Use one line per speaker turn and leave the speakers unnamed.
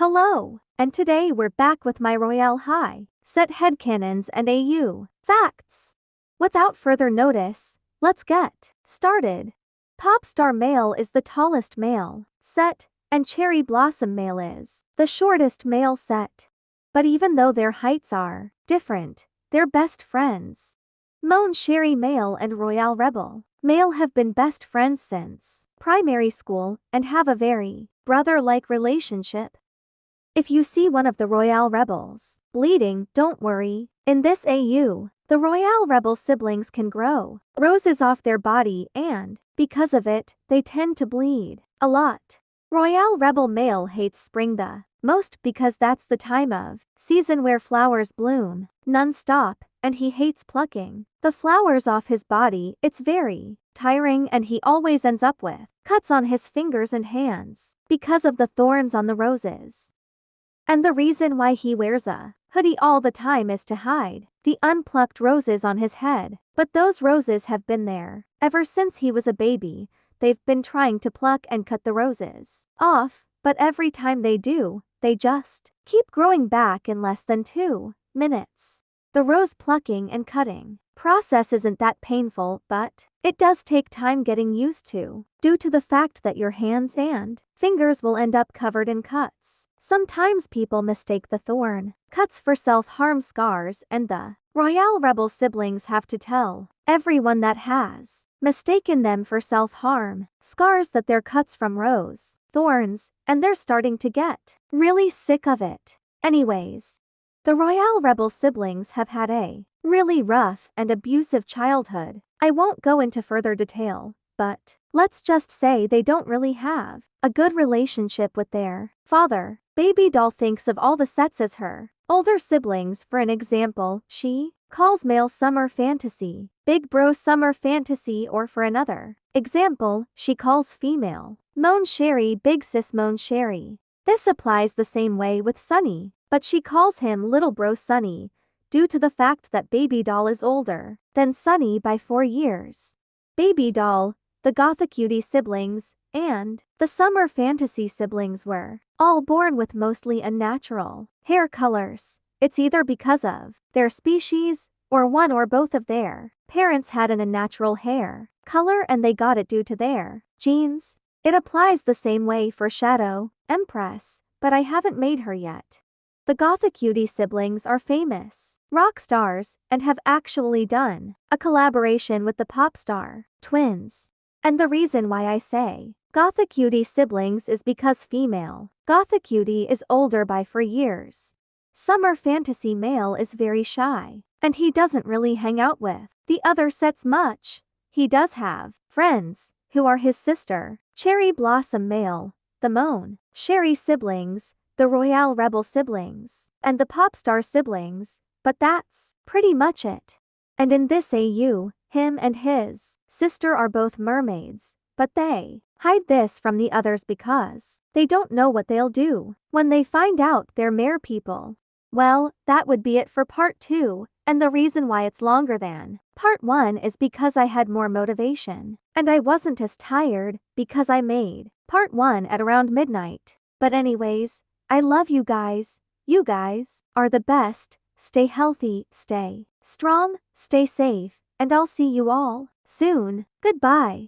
Hello, and today we're back with my Royale High set headcannons and AU facts. Without further notice, let's get started. Popstar male is the tallest male set, and Cherry Blossom male is the shortest male set. But even though their heights are different, they're best friends. Moan Sherry male and Royale Rebel male have been best friends since primary school and have a very brother-like relationship. If you see one of the Royale Rebels bleeding, don't worry. In this AU, the Royale Rebel siblings can grow roses off their body and, because of it, they tend to bleed a lot. Royale Rebel male hates spring the most because that's the time of season where flowers bloom non-stop, and he hates plucking the flowers off his body. It's very tiring, and he always ends up with cuts on his fingers and hands because of the thorns on the roses. And the reason why he wears a hoodie all the time is to hide the unplucked roses on his head. But those roses have been there ever since he was a baby. They've been trying to pluck and cut the roses off, but every time they do, they just keep growing back in less than 2 minutes. The rose plucking and cutting process isn't that painful, but it does take time getting used to, due to the fact that your hands and fingers will end up covered in cuts. Sometimes people mistake the thorn cuts for self-harm scars, and the Royale Rebel siblings have to tell everyone that has mistaken them for self-harm scars that they're cuts from rose thorns, and they're starting to get really sick of it. Anyways, the Royale Rebel siblings have had a really rough and abusive childhood. I won't go into further detail, but let's just say they don't really have a good relationship with their father. Baby doll thinks of all the sets as her older siblings. For an example, she calls male summer fantasy big bro summer fantasy, or for another example, she calls female Moan Sherry big sis Moan Sherry. This applies the same way with Sunny, but she calls him little bro Sunny, due to the fact that Baby doll is older than Sunny by 4 years. Baby doll, the Gothic Cutie siblings, and the Summer Fantasy siblings were all born with mostly unnatural hair colors. It's either because of their species, or one or both of their parents had an unnatural hair color and they got it due to their genes. It applies the same way for Shadow Empress, but I haven't made her yet. The Gothic Cutie siblings are famous rock stars and have actually done a collaboration with the Popstar twins. And the reason why I say Gothic Cutie siblings is because female Gothic Cutie is older by 4 years. Summer Fantasy male is very shy, and he doesn't really hang out with the other sets much. He does have friends who are his sister, Cherry Blossom male, the Moan Sherry siblings, the Royale Rebel siblings, and the Popstar siblings, but that's pretty much it. And in this AU, him and his sister are both mermaids, but they hide this from the others because they don't know what they'll do when they find out they're mere people. Well, that would be it for part 2, and the reason why it's longer than part 1 is because I had more motivation, and I wasn't as tired because I made part 1 at around midnight. But anyways, I love you guys. You guys are the best. Stay healthy, stay strong, stay safe, and I'll see you all soon. Goodbye.